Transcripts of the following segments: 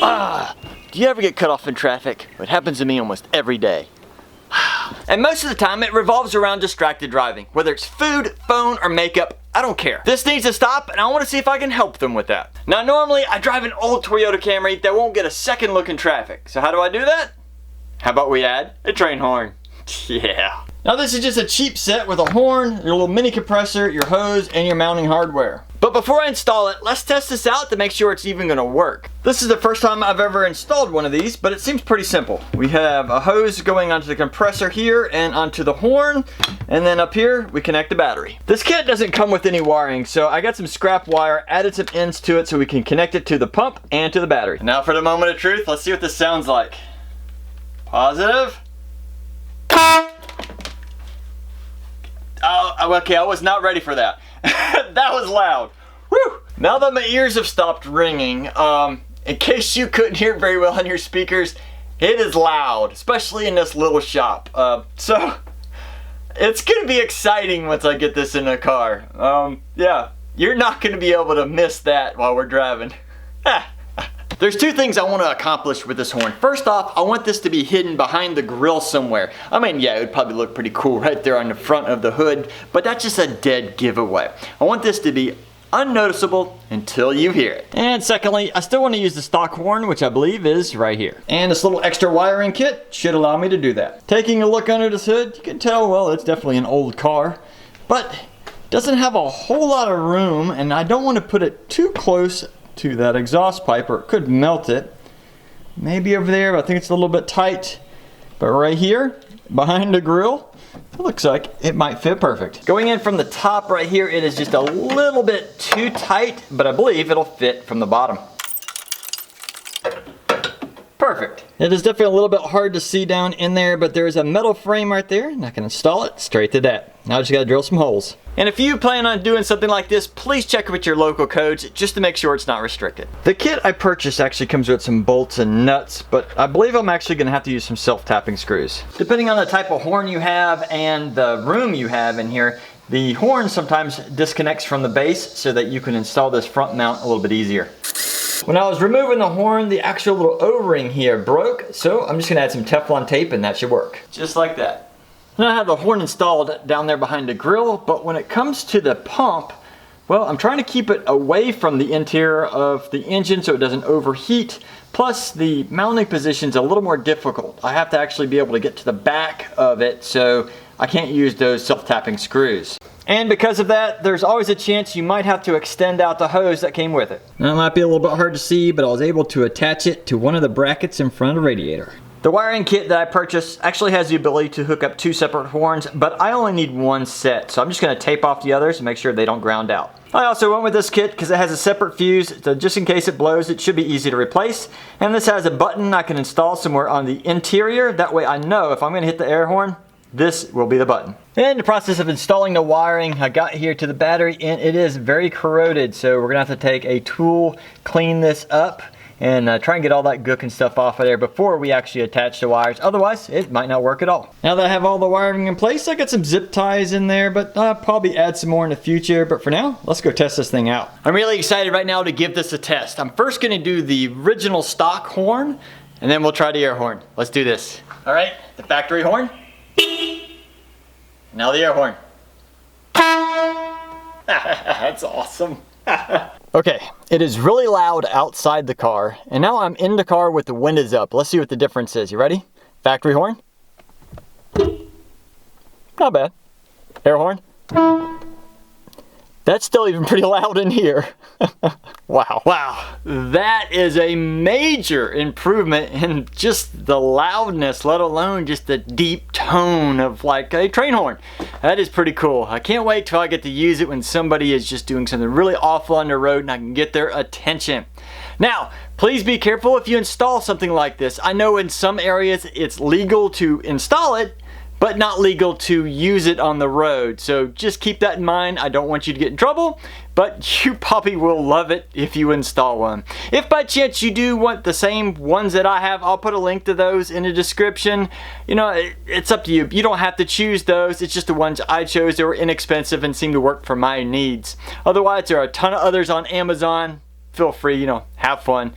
Do you ever get cut off in traffic? It happens to me almost every day. And most of the time it revolves around distracted driving. Whether it's food, phone, or makeup, I don't care. This needs to stop, and I want to see if I can help them with that. Now normally I drive an old Toyota Camry that won't get a second look in traffic. So how do I do that? How about we add a train horn? Yeah. Now this is just a cheap set with a horn, your little mini compressor, your hose, and your mounting hardware. But before I install it, let's test this out to make sure it's even gonna work. This is the first time I've ever installed one of these, but it seems pretty simple. We have a hose going onto the compressor here and onto the horn, and then up here we connect the battery. This kit doesn't come with any wiring, so I got some scrap wire, added some ends to it so we can connect it to the pump and to the battery. Now for the moment of truth, let's see what this sounds like. Positive. Oh, okay, I was not ready for that. That was loud. Whew. Now that my ears have stopped ringing, in case you couldn't hear it very well on your speakers, it is loud, especially in this little shop. So, it's gonna be exciting once I get this in the car. Yeah, you're not gonna be able to miss that while we're driving. There's two things I want to accomplish with this horn. First off, I want this to be hidden behind the grill somewhere. I mean, yeah, it would probably look pretty cool right there on the front of the hood, but that's just a dead giveaway. I want this to be unnoticeable until you hear it. And secondly, I still want to use the stock horn, which I believe is right here. And this little extra wiring kit should allow me to do that. Taking a look under this hood, you can tell, well, it's definitely an old car, but it doesn't have a whole lot of room, and I don't want to put it too close to that exhaust pipe or it could melt it. Maybe over there, but I think it's a little bit tight. But right here, behind the grill, it looks like it might fit perfect. Going in from the top right here, it is just a little bit too tight, but I believe it'll fit from the bottom. Perfect. It is definitely a little bit hard to see down in there, but there's a metal frame right there, and I can install it straight to that. Now I just gotta drill some holes. And if you plan on doing something like this, please check with your local codes just to make sure it's not restricted. The kit I purchased actually comes with some bolts and nuts, but I believe I'm actually gonna have to use some self-tapping screws. Depending on the type of horn you have and the room you have in here, the horn sometimes disconnects from the base so that you can install this front mount a little bit easier. When I was removing the horn, the actual little O-ring here broke, so I'm just gonna add some Teflon tape and that should work. Just like that. Now I have the horn installed down there behind the grill, but when it comes to the pump, well, I'm trying to keep it away from the interior of the engine so it doesn't overheat. Plus, the mounting position's a little more difficult. I have to actually be able to get to the back of it, so I can't use those self-tapping screws. And because of that, there's always a chance you might have to extend out the hose that came with it. Now, it might be a little bit hard to see, but I was able to attach it to one of the brackets in front of the radiator. The wiring kit that I purchased actually has the ability to hook up two separate horns, but I only need one set, so I'm just gonna tape off the others and make sure they don't ground out. I also went with this kit because it has a separate fuse, so just in case it blows, it should be easy to replace. And this has a button I can install somewhere on the interior, that way I know if I'm gonna hit the air horn, this will be the button. In the process of installing the wiring, I got here to the battery and it is very corroded, so we're gonna have to take a tool, clean this up, and try and get all that gook and stuff off of there before we actually attach the wires. Otherwise, it might not work at all. Now that I have all the wiring in place, I got some zip ties in there, but I'll probably add some more in the future. But for now, let's go test this thing out. I'm really excited right now to give this a test. I'm first gonna do the original stock horn, and then we'll try the air horn. Let's do this. All right, the factory horn. Now the air horn. That's awesome. Okay, it is really loud outside the car, and now I'm in the car with the windows up. Let's see what the difference is. You ready? Factory horn. Not bad. Air horn. That's still even pretty loud in here. Wow. Wow. That is a major improvement in just the loudness, let alone just the deep tone of like a train horn. That is pretty cool. I can't wait till I get to use it when somebody is just doing something really awful on the road and I can get their attention. Now, please be careful if you install something like this. I know in some areas it's legal to install it, but not legal to use it on the road. So just keep that in mind. I don't want you to get in trouble, but you probably will love it if you install one. If by chance you do want the same ones that I have, I'll put a link to those in the description. You know, it's up to you. You don't have to choose those. It's just the ones I chose. They were inexpensive and seemed to work for my needs. Otherwise, there are a ton of others on Amazon. Feel free, you know, have fun.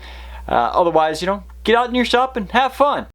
Otherwise, you know, get out in your shop and have fun.